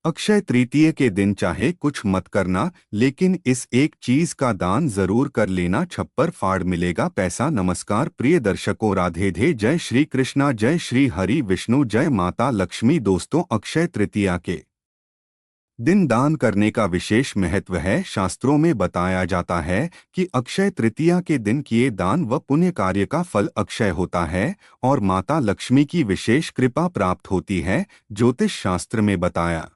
अक्षय तृतीया के दिन चाहे कुछ मत करना, लेकिन इस एक चीज का दान जरूर कर लेना, छप्पर फाड़ मिलेगा पैसा। नमस्कार प्रिय दर्शकों, राधे धे, जय श्री कृष्णा, जय श्री हरि विष्णु, जय माता लक्ष्मी। दोस्तों, अक्षय तृतीया के दिन दान करने का विशेष महत्व है। शास्त्रों में बताया जाता है कि अक्षय तृतीया के दिन किए दान व पुण्य कार्य का फल अक्षय होता है और माता लक्ष्मी की विशेष कृपा प्राप्त होती है। ज्योतिष शास्त्र में बताया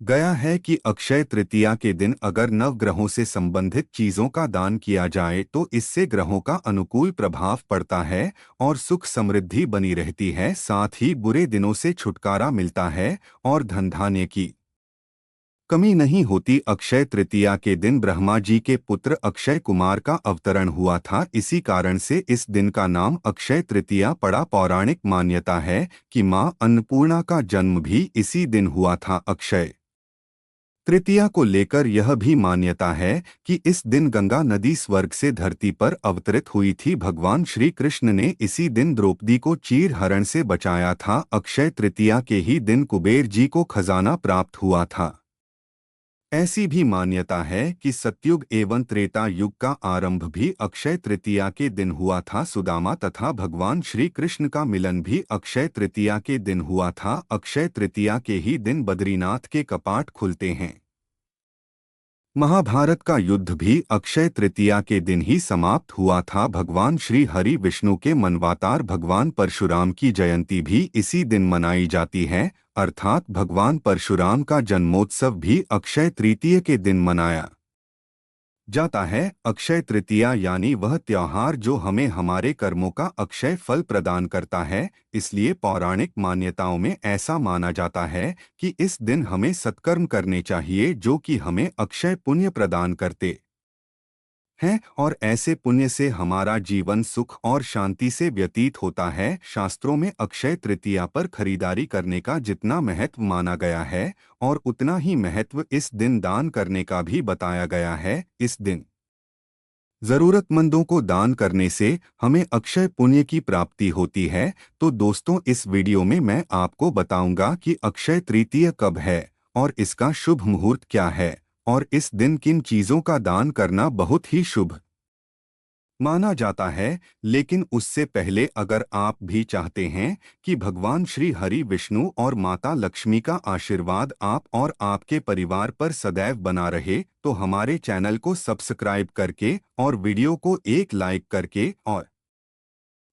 गया है कि अक्षय तृतीया के दिन अगर नवग्रहों से संबंधित चीजों का दान किया जाए तो इससे ग्रहों का अनुकूल प्रभाव पड़ता है और सुख समृद्धि बनी रहती है। साथ ही बुरे दिनों से छुटकारा मिलता है और धन धान्य की कमी नहीं होती। अक्षय तृतीया के दिन ब्रह्मा जी के पुत्र अक्षय कुमार का अवतरण हुआ था। इसी कारण से इस दिन का नाम अक्षय तृतीया पड़ा। पौराणिक मान्यता है कि मां अन्नपूर्णा का जन्म भी इसी दिन हुआ था। अक्षय तृतीया को लेकर यह भी मान्यता है कि इस दिन गंगा नदी स्वर्ग से धरती पर अवतरित हुई थी। भगवान श्री कृष्ण ने इसी दिन द्रौपदी को चीर हरण से बचाया था। अक्षय तृतीया के ही दिन कुबेर जी को खजाना प्राप्त हुआ था। ऐसी भी मान्यता है कि सतयुग एवं त्रेता युग का आरंभ भी अक्षय तृतीया के दिन हुआ था। सुदामा तथा भगवान श्री कृष्ण का मिलन भी अक्षय तृतीया के दिन हुआ था। अक्षय तृतीया के ही दिन बद्रीनाथ के कपाट खुलते हैं। महाभारत का युद्ध भी अक्षय तृतीया के दिन ही समाप्त हुआ था। भगवान श्री हरि विष्णु के मनवातार भगवान परशुराम की जयंती भी इसी दिन मनाई जाती है, अर्थात भगवान परशुराम का जन्मोत्सव भी अक्षय तृतीया के दिन मनाया जाता है। अक्षय तृतीया यानी वह त्योहार जो हमें हमारे कर्मों का अक्षय फल प्रदान करता है। इसलिए पौराणिक मान्यताओं में ऐसा माना जाता है कि इस दिन हमें सत्कर्म करने चाहिए जो कि हमें अक्षय पुण्य प्रदान करते हैं और ऐसे पुण्य से हमारा जीवन सुख और शांति से व्यतीत होता है। शास्त्रों में अक्षय तृतीया पर खरीदारी करने का जितना महत्व माना गया है और उतना ही महत्व इस दिन दान करने का भी बताया गया है। इस दिन जरूरतमंदों को दान करने से हमें अक्षय पुण्य की प्राप्ति होती है। तो दोस्तों, इस वीडियो में मैं आपको बताऊंगा कि अक्षय तृतीया कब है और इसका शुभ मुहूर्त क्या है और इस दिन किन चीजों का दान करना बहुत ही शुभ माना जाता है। लेकिन उससे पहले अगर आप भी चाहते हैं कि भगवान श्री हरि विष्णु और माता लक्ष्मी का आशीर्वाद आप और आपके परिवार पर सदैव बना रहे, तो हमारे चैनल को सब्सक्राइब करके और वीडियो को एक लाइक करके और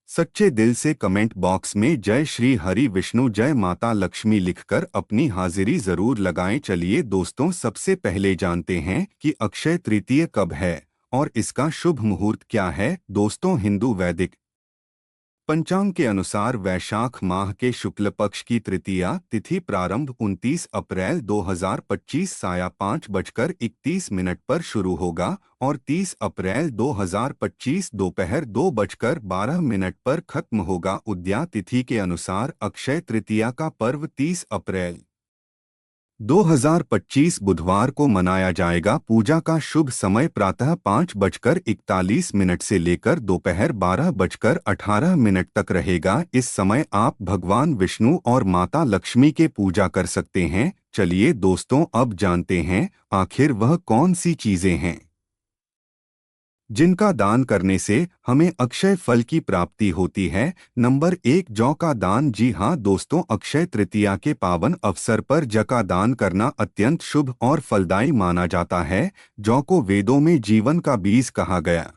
सच्चे दिल से कमेंट बॉक्स में जय श्री हरि विष्णु जय माता लक्ष्मी लिखकर अपनी हाजिरी जरूर लगाएं। चलिए दोस्तों, सबसे पहले जानते हैं कि अक्षय तृतीया कब है और इसका शुभ मुहूर्त क्या है। दोस्तों, हिंदू वैदिक पंचांग के अनुसार वैशाख माह के शुक्ल पक्ष की तृतीया तिथि प्रारंभ 29 अप्रैल 2025 साया 5:31 पर शुरू होगा और 30 अप्रैल 2025 दोपहर 2:12 पर खत्म होगा। उदया तिथि के अनुसार अक्षय तृतीया का पर्व 30 अप्रैल 2025 बुधवार को मनाया जाएगा। पूजा का शुभ समय प्रातः 5:41 से लेकर दोपहर 12:18 तक रहेगा। इस समय आप भगवान विष्णु और माता लक्ष्मी के पूजा कर सकते हैं। चलिए दोस्तों, अब जानते हैं आखिर वह कौन सी चीजें हैं जिनका दान करने से हमें अक्षय फल की प्राप्ति होती है। नंबर 1, जौ का दान। जी हाँ दोस्तों, अक्षय तृतीया के पावन अवसर पर जौ का दान करना अत्यंत शुभ और फलदायी माना जाता है। जौ को वेदों में जीवन का बीज कहा गया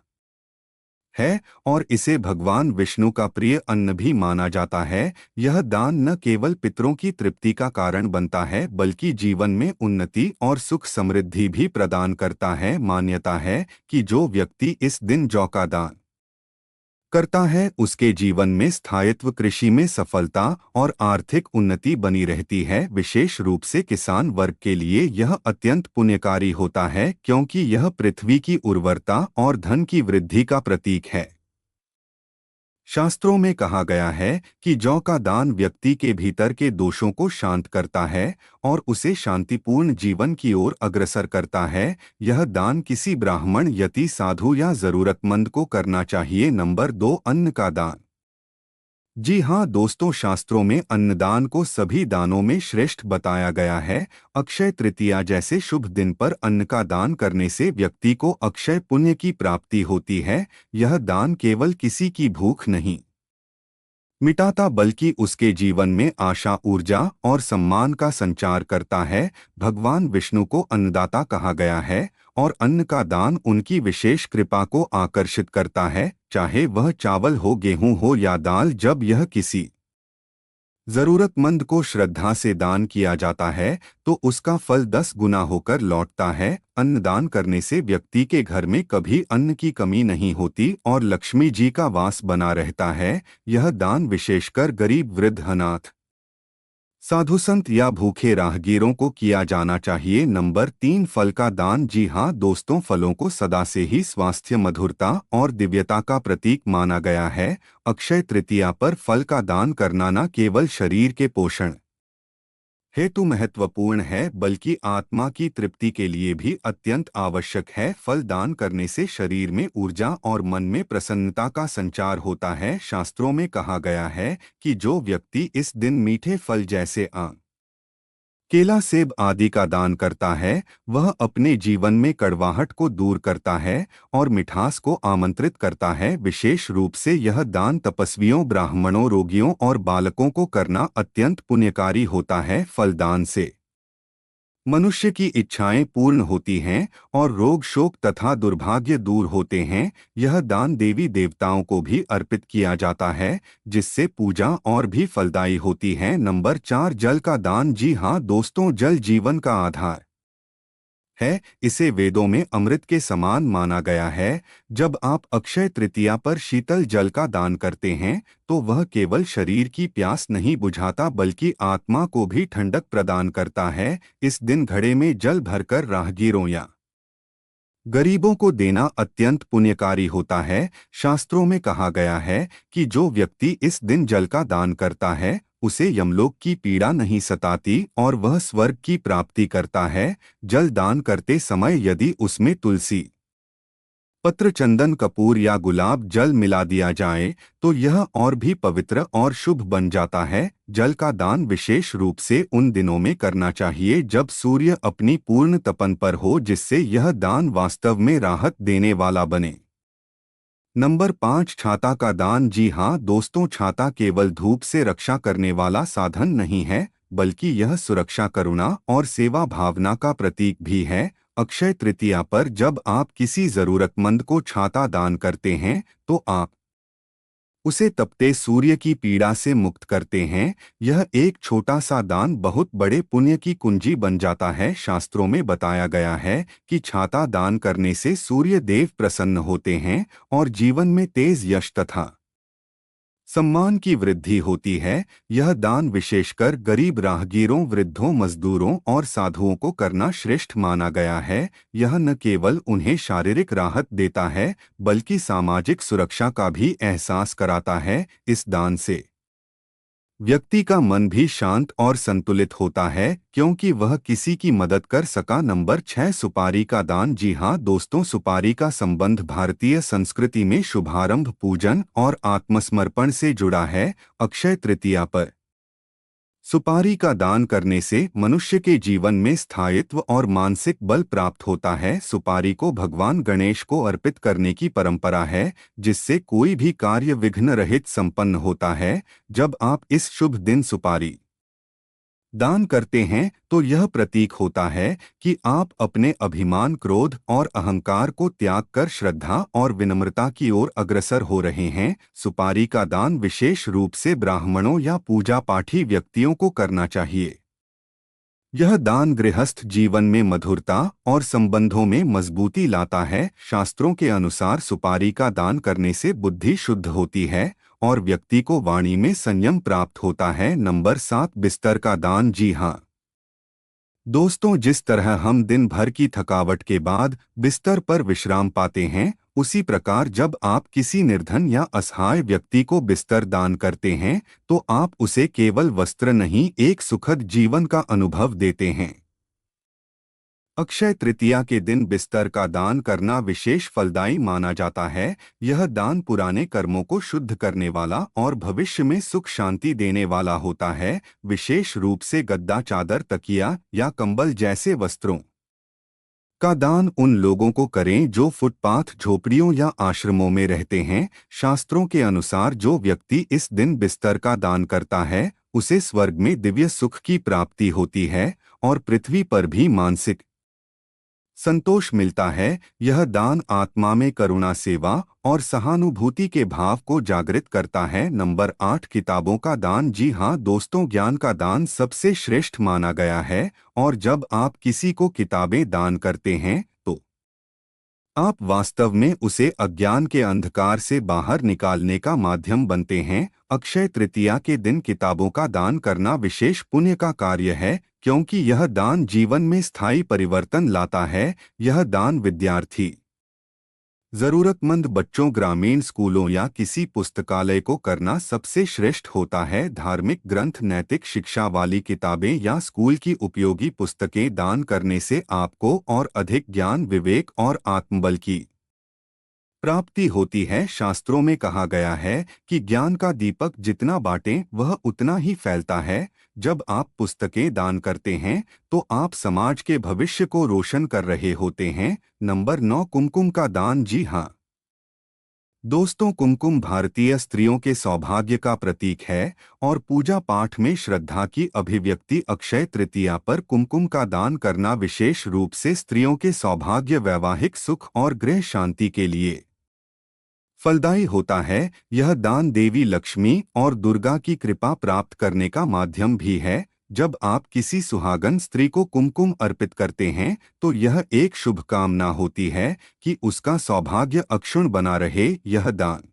है और इसे भगवान विष्णु का प्रिय अन्न भी माना जाता है। यह दान न केवल पितरों की तृप्ति का कारण बनता है बल्कि जीवन में उन्नति और सुख समृद्धि भी प्रदान करता है। मान्यता है कि जो व्यक्ति इस दिन जौ का दान करता है उसके जीवन में स्थायित्व, कृषि में सफलता और आर्थिक उन्नति बनी रहती है। विशेष रूप से किसान वर्ग के लिए यह अत्यंत पुण्यकारी होता है क्योंकि यह पृथ्वी की उर्वरता और धन की वृद्धि का प्रतीक है। शास्त्रों में कहा गया है कि जौ का दान व्यक्ति के भीतर के दोषों को शांत करता है और उसे शांतिपूर्ण जीवन की ओर अग्रसर करता है। यह दान किसी ब्राह्मण, यति, साधु या जरूरतमंद को करना चाहिए। नंबर 2, अन्न का दान। जी हाँ दोस्तों, शास्त्रों में अन्नदान को सभी दानों में श्रेष्ठ बताया गया है। अक्षय तृतीया जैसे शुभ दिन पर अन्न का दान करने से व्यक्ति को अक्षय पुण्य की प्राप्ति होती है। यह दान केवल किसी की भूख नहीं मिटाता बल्कि उसके जीवन में आशा, ऊर्जा और सम्मान का संचार करता है। भगवान विष्णु को अन्नदाता कहा गया है और अन्न का दान उनकी विशेष कृपा को आकर्षित करता है, चाहे वह चावल हो, गेहूं हो या दाल। जब यह किसी जरूरतमंद को श्रद्धा से दान किया जाता है तो उसका फल 10 गुना होकर लौटता है। अन्न दान करने से व्यक्ति के घर में कभी अन्न की कमी नहीं होती और लक्ष्मी जी का वास बना रहता है। यह दान विशेषकर गरीब, वृद्ध, अनाथ, साधु संत या भूखे राहगीरों को किया जाना चाहिए। नंबर 3, फल का दान। जी हाँ दोस्तों, फलों को सदा से ही स्वास्थ्य, मधुरता और दिव्यता का प्रतीक माना गया है। अक्षय तृतीया पर फल का दान करना न केवल शरीर के पोषण हेतु महत्वपूर्ण है बल्कि आत्मा की तृप्ति के लिए भी अत्यंत आवश्यक है। फल दान करने से शरीर में ऊर्जा और मन में प्रसन्नता का संचार होता है। शास्त्रों में कहा गया है कि जो व्यक्ति इस दिन मीठे फल जैसे आम, केला, सेब आदि का दान करता है वह अपने जीवन में कड़वाहट को दूर करता है और मिठास को आमंत्रित करता है। विशेष रूप से यह दान तपस्वियों, ब्राह्मणों, रोगियों और बालकों को करना अत्यंत पुण्यकारी होता है। फलदान से मनुष्य की इच्छाएं पूर्ण होती हैं और रोग, शोक तथा दुर्भाग्य दूर होते हैं। यह दान देवी देवताओं को भी अर्पित किया जाता है, जिससे पूजा और भी फलदायी होती है। नंबर 4, जल का दान। जी हाँ दोस्तों, जल जीवन का आधार है। इसे वेदों में अमृत के समान माना गया है। जब आप अक्षय तृतीया पर शीतल जल का दान करते हैं तो वह केवल शरीर की प्यास नहीं बुझाता बल्कि आत्मा को भी ठंडक प्रदान करता है। इस दिन घड़े में जल भरकर राहगीरों या गरीबों को देना अत्यंत पुण्यकारी होता है। शास्त्रों में कहा गया है कि जो व्यक्ति इस दिन जल का दान करता है उसे यमलोक की पीड़ा नहीं सताती और वह स्वर्ग की प्राप्ति करता है। जल दान करते समय यदि उसमें तुलसी पत्र, चंदन, कपूर या गुलाब जल मिला दिया जाए तो यह और भी पवित्र और शुभ बन जाता है। जल का दान विशेष रूप से उन दिनों में करना चाहिए जब सूर्य अपनी पूर्ण तपन पर हो, जिससे यह दान वास्तव में राहत देने वाला बने। नंबर 5, छाता का दान। जी हाँ दोस्तों, छाता केवल धूप से रक्षा करने वाला साधन नहीं है बल्कि यह सुरक्षा, करुणा और सेवा भावना का प्रतीक भी है। अक्षय तृतीया पर जब आप किसी जरूरतमंद को छाता दान करते हैं तो आप उसे तपते सूर्य की पीड़ा से मुक्त करते हैं। यह एक छोटा सा दान बहुत बड़े पुण्य की कुंजी बन जाता है। शास्त्रों में बताया गया है कि छाता दान करने से सूर्य देव प्रसन्न होते हैं और जीवन में तेज यश तथा सम्मान की वृद्धि होती है। यह दान विशेषकर गरीब, राहगीरों, वृद्धों, मजदूरों और साधुओं को करना श्रेष्ठ माना गया है। यह न केवल उन्हें शारीरिक राहत देता है बल्कि सामाजिक सुरक्षा का भी एहसास कराता है। इस दान से व्यक्ति का मन भी शांत और संतुलित होता है क्योंकि वह किसी की मदद कर सका। नंबर 6, सुपारी का दान। जी हाँ दोस्तों, सुपारी का संबंध भारतीय संस्कृति में शुभारंभ, पूजन और आत्मसमर्पण से जुड़ा है। अक्षय तृतीया पर सुपारी का दान करने से मनुष्य के जीवन में स्थायित्व और मानसिक बल प्राप्त होता है। सुपारी को भगवान गणेश को अर्पित करने की परंपरा है, जिससे कोई भी कार्य विघ्न रहित संपन्न होता है। जब आप इस शुभ दिन सुपारी दान करते हैं तो यह प्रतीक होता है कि आप अपने अभिमान, क्रोध और अहंकार को त्याग कर श्रद्धा और विनम्रता की ओर अग्रसर हो रहे हैं। सुपारी का दान विशेष रूप से ब्राह्मणों या पूजा पाठी व्यक्तियों को करना चाहिए। यह दान गृहस्थ जीवन में मधुरता और संबंधों में मजबूती लाता है। शास्त्रों के अनुसार सुपारी का दान करने से बुद्धि शुद्ध होती है और व्यक्ति को वाणी में संयम प्राप्त होता है। नंबर 7, बिस्तर का दान। जी हाँ दोस्तों, जिस तरह हम दिन भर की थकावट के बाद बिस्तर पर विश्राम पाते हैं, उसी प्रकार जब आप किसी निर्धन या असहाय व्यक्ति को बिस्तर दान करते हैं तो आप उसे केवल वस्त्र नहीं, एक सुखद जीवन का अनुभव देते हैं। अक्षय तृतीया के दिन बिस्तर का दान करना विशेष फलदायी माना जाता है। यह दान पुराने कर्मों को शुद्ध करने वाला और भविष्य में सुख शांति देने वाला होता है। विशेष रूप से गद्दा, चादर, तकिया या कंबल जैसे वस्त्रों का दान उन लोगों को करें जो फुटपाथ, झोपड़ियों या आश्रमों में रहते हैं। शास्त्रों के अनुसार जो व्यक्ति इस दिन बिस्तर का दान करता है उसे स्वर्ग में दिव्य सुख की प्राप्ति होती है और पृथ्वी पर भी मानसिक संतोष मिलता है। यह दान आत्मा में करुणा, सेवा और सहानुभूति के भाव को जागृत करता है। नंबर 8, किताबों का दान। जी हाँ दोस्तों, ज्ञान का दान सबसे श्रेष्ठ माना गया है और जब आप किसी को किताबें दान करते हैं तो आप वास्तव में उसे अज्ञान के अंधकार से बाहर निकालने का माध्यम बनते हैं। अक्षय तृतीया के दिन किताबों का दान करना विशेष पुण्य का कार्य है क्योंकि यह दान जीवन में स्थायी परिवर्तन लाता है। यह दान विद्यार्थी, जरूरतमंद बच्चों, ग्रामीण स्कूलों या किसी पुस्तकालय को करना सबसे श्रेष्ठ होता है। धार्मिक ग्रंथ, नैतिक शिक्षा वाली किताबें या स्कूल की उपयोगी पुस्तकें दान करने से आपको और अधिक ज्ञान, विवेक और आत्मबल की प्राप्ति होती है। शास्त्रों में कहा गया है कि ज्ञान का दीपक जितना बांटें वह उतना ही फैलता है। जब आप पुस्तकें दान करते हैं तो आप समाज के भविष्य को रोशन कर रहे होते हैं। नंबर 9, कुमकुम का दान। जी हाँ दोस्तों, कुमकुम भारतीय स्त्रियों के सौभाग्य का प्रतीक है और पूजा पाठ में श्रद्धा की अभिव्यक्ति। अक्षय तृतीया पर कुमकुम का दान करना विशेष रूप से स्त्रियों के सौभाग्य, वैवाहिक सुख और गृह शांति के लिए फलदायी होता है। यह दान देवी लक्ष्मी और दुर्गा की कृपा प्राप्त करने का माध्यम भी है। जब आप किसी सुहागन स्त्री को कुमकुम अर्पित करते हैं तो यह एक शुभकामना होती है कि उसका सौभाग्य अक्षुण्ण बना रहे। यह दान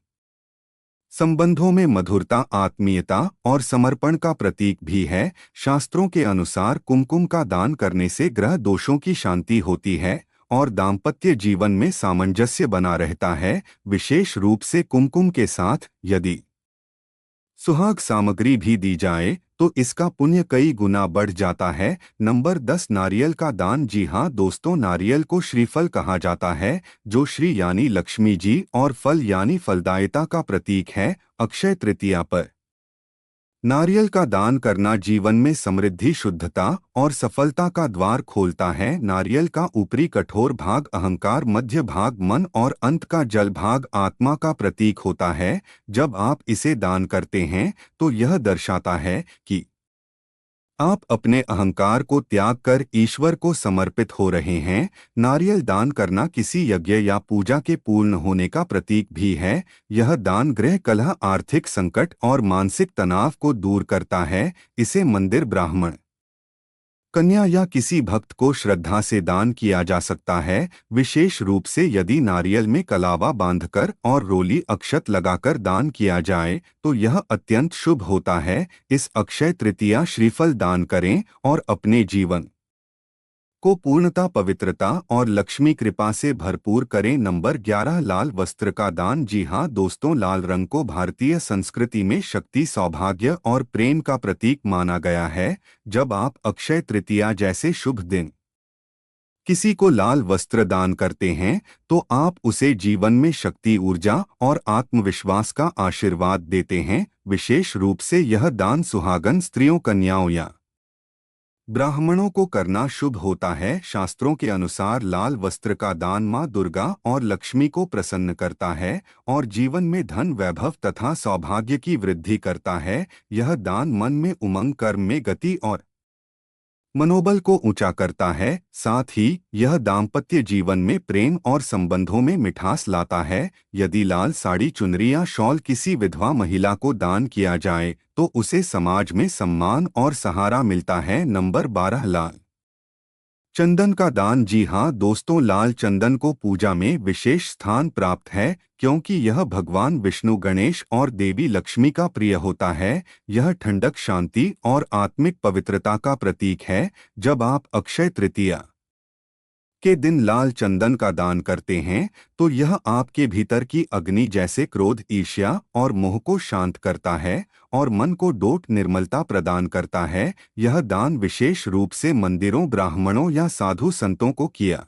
संबंधों में मधुरता, आत्मीयता और समर्पण का प्रतीक भी है। शास्त्रों के अनुसार कुमकुम का दान करने से ग्रह दोषों की शांति होती है और दाम्पत्य जीवन में सामंजस्य बना रहता है। विशेष रूप से कुमकुम के साथ यदि सुहाग सामग्री भी दी जाए तो इसका पुण्य कई गुना बढ़ जाता है। नंबर 10, नारियल का दान। जी हाँ दोस्तों, नारियल को श्रीफल कहा जाता है जो श्री यानी लक्ष्मी जी और फल यानी फलदायिता का प्रतीक है। अक्षय तृतीया पर नारियल का दान करना जीवन में समृद्धि, शुद्धता और सफलता का द्वार खोलता है। नारियल का ऊपरी कठोर भाग अहंकार, मध्य भाग मन और अंत का जल भाग आत्मा का प्रतीक होता है। जब आप इसे दान करते हैं तो यह दर्शाता है कि आप अपने अहंकार को त्याग कर ईश्वर को समर्पित हो रहे हैं। नारियल दान करना किसी यज्ञ या पूजा के पूर्ण होने का प्रतीक भी है। यह दान गृह कलह, आर्थिक संकट और मानसिक तनाव को दूर करता है। इसे मंदिर, ब्राह्मण, कन्या या किसी भक्त को श्रद्धा से दान किया जा सकता है। विशेष रूप से यदि नारियल में कलावा बांधकर और रोली अक्षत लगाकर दान किया जाए तो यह अत्यंत शुभ होता है। इस अक्षय तृतीया श्रीफल दान करें और अपने जीवन को पूर्णता, पवित्रता और लक्ष्मी कृपा से भरपूर करें। नंबर 11, लाल वस्त्र का दान। जी हाँ दोस्तों, लाल रंग को भारतीय संस्कृति में शक्ति, सौभाग्य और प्रेम का प्रतीक माना गया है। जब आप अक्षय तृतीया जैसे शुभ दिन किसी को लाल वस्त्र दान करते हैं तो आप उसे जीवन में शक्ति, ऊर्जा और आत्मविश्वास का आशीर्वाद देते हैं। विशेष रूप से यह दान सुहागन स्त्रियों, कन्याओं या ब्राह्मणों को करना शुभ होता है। शास्त्रों के अनुसार लाल वस्त्र का दान मां दुर्गा और लक्ष्मी को प्रसन्न करता है और जीवन में धन, वैभव तथा सौभाग्य की वृद्धि करता है। यह दान मन में उमंग, कर्म में गति और मनोबल को ऊंचा करता है। साथ ही यह दाम्पत्य जीवन में प्रेम और संबंधों में मिठास लाता है। यदि लाल साड़ी, चुनरी या शॉल किसी विधवा महिला को दान किया जाए तो उसे समाज में सम्मान और सहारा मिलता है। नंबर 12, लाल चंदन का दान। जी हाँ दोस्तों, लाल चंदन को पूजा में विशेष स्थान प्राप्त है क्योंकि यह भगवान विष्णु, गणेश और देवी लक्ष्मी का प्रिय होता है। यह ठंडक, शांति और आत्मिक पवित्रता का प्रतीक है। जब आप अक्षय तृतीया के दिन लाल चंदन का दान करते हैं तो यह आपके भीतर की अग्नि जैसे क्रोध, ईर्ष्या और मोह को शांत करता है और मन को डोट निर्मलता प्रदान करता है। यह दान विशेष रूप से मंदिरों, ब्राह्मणों या साधु संतों को किया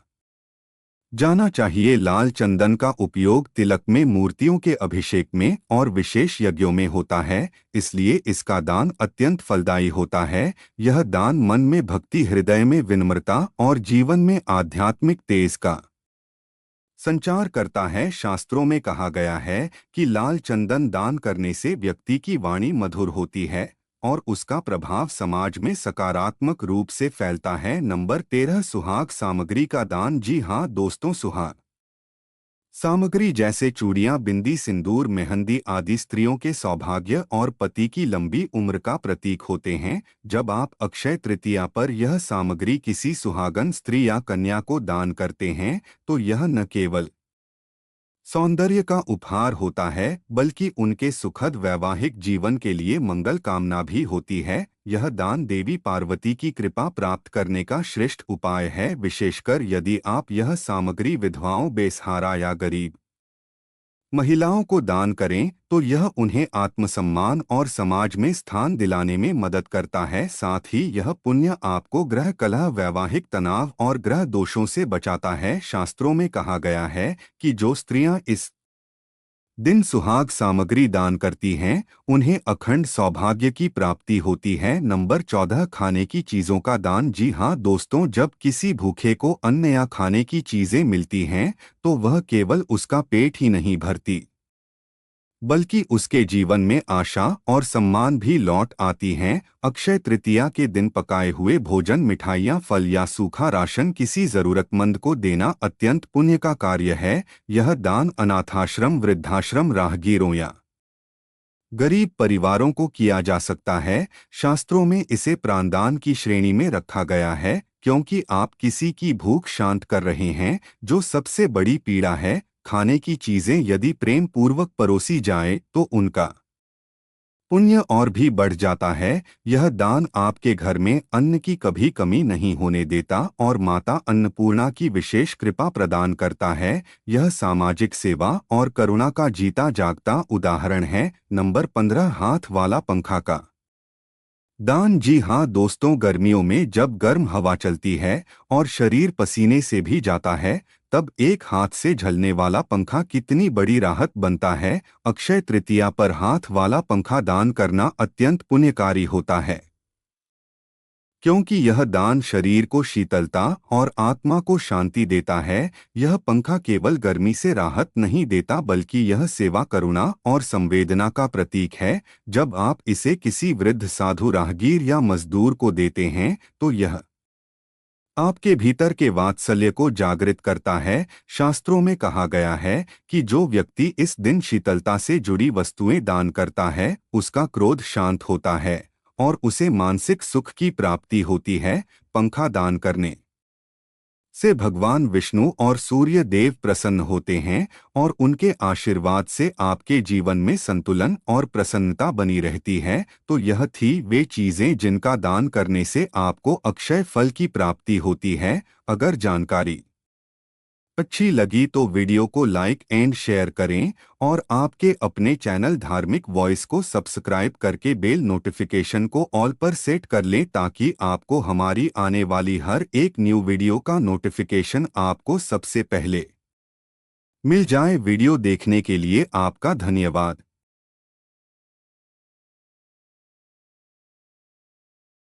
जाना चाहिए। लाल चंदन का उपयोग तिलक में, मूर्तियों के अभिषेक में और विशेष यज्ञों में होता है, इसलिए इसका दान अत्यंत फलदायी होता है। यह दान मन में भक्ति, हृदय में विनम्रता और जीवन में आध्यात्मिक तेज का संचार करता है। शास्त्रों में कहा गया है कि लाल चंदन दान करने से व्यक्ति की वाणी मधुर होती है और उसका प्रभाव समाज में सकारात्मक रूप से फैलता है। नंबर 13, सुहाग सामग्री का दान। जी हाँ दोस्तों, सुहाग सामग्री जैसे चूड़ियां, बिंदी, सिंदूर, मेहंदी आदि स्त्रियों के सौभाग्य और पति की लंबी उम्र का प्रतीक होते हैं। जब आप अक्षय तृतीया पर यह सामग्री किसी सुहागन स्त्री या कन्या को दान करते हैं तो यह न केवल सौंदर्य का उपहार होता है बल्कि उनके सुखद वैवाहिक जीवन के लिए मंगल कामना भी होती है। यह दान देवी पार्वती की कृपा प्राप्त करने का श्रेष्ठ उपाय है, विशेषकर यदि आप यह सामग्री विधवाओं, बेसहारा या गरीब महिलाओं को दान करें तो यह उन्हें आत्मसम्मान और समाज में स्थान दिलाने में मदद करता है। साथ ही यह पुण्य आपको ग्रह कलह, वैवाहिक तनाव और ग्रह दोषों से बचाता है। शास्त्रों में कहा गया है कि जो स्त्रियां इस दिन सुहाग सामग्री दान करती हैं उन्हें अखंड सौभाग्य की प्राप्ति होती है। नंबर 14, खाने की चीजों का दान। जी हाँ दोस्तों, जब किसी भूखे को अन्न या खाने की चीजें मिलती हैं तो वह केवल उसका पेट ही नहीं भरती बल्कि उसके जीवन में आशा और सम्मान भी लौट आती हैं। अक्षय तृतीया के दिन पकाए हुए भोजन, मिठाइयाँ, फल या सूखा राशन किसी जरूरतमंद को देना अत्यंत पुण्य का कार्य है। यह दान अनाथाश्रम, वृद्धाश्रम, राहगीरों या गरीब परिवारों को किया जा सकता है। शास्त्रों में इसे प्राणदान की श्रेणी में रखा गया है क्योंकि आप किसी की भूख शांत कर रहे हैं, जो सबसे बड़ी पीड़ा है। खाने की चीजें यदि प्रेम पूर्वक परोसी जाए तो उनका पुण्य और भी बढ़ जाता है। यह दान आपके घर में अन्न की कभी कमी नहीं होने देता और माता अन्नपूर्णा की विशेष कृपा प्रदान करता है। यह सामाजिक सेवा और करुणा का जीता जागता उदाहरण है। नंबर 15, हाथ वाला पंखा का दान। जी हाँ दोस्तों, गर्मियों में जब गर्म हवा चलती है और शरीर पसीने से भी जाता है तब एक हाथ से झलने वाला पंखा कितनी बड़ी राहत बनता है। अक्षय तृतीया पर हाथ वाला पंखा दान करना अत्यंत पुण्यकारी होता है क्योंकि यह दान शरीर को शीतलता और आत्मा को शांति देता है। यह पंखा केवल गर्मी से राहत नहीं देता बल्कि यह सेवा, करुणा और संवेदना का प्रतीक है। जब आप इसे किसी वृद्ध, साधु, राहगीर या मजदूर को देते हैं तो यह आपके भीतर के वात्सल्य को जागृत करता है। शास्त्रों में कहा गया है कि जो व्यक्ति इस दिन शीतलता से जुड़ी वस्तुएं दान करता है उसका क्रोध शांत होता है और उसे मानसिक सुख की प्राप्ति होती है। पंखा दान करने से भगवान विष्णु और सूर्य देव प्रसन्न होते हैं और उनके आशीर्वाद से आपके जीवन में संतुलन और प्रसन्नता बनी रहती है। तो यह थी वे चीजें जिनका दान करने से आपको अक्षय फल की प्राप्ति होती है। अगर जानकारी अच्छी लगी तो वीडियो को लाइक एंड शेयर करें और आपके अपने चैनल धार्मिक वॉइस को सब्सक्राइब करके बेल नोटिफिकेशन को ऑल पर सेट कर लें ताकि आपको हमारी आने वाली हर एक न्यू वीडियो का नोटिफिकेशन आपको सबसे पहले मिल जाए। वीडियो देखने के लिए आपका धन्यवाद।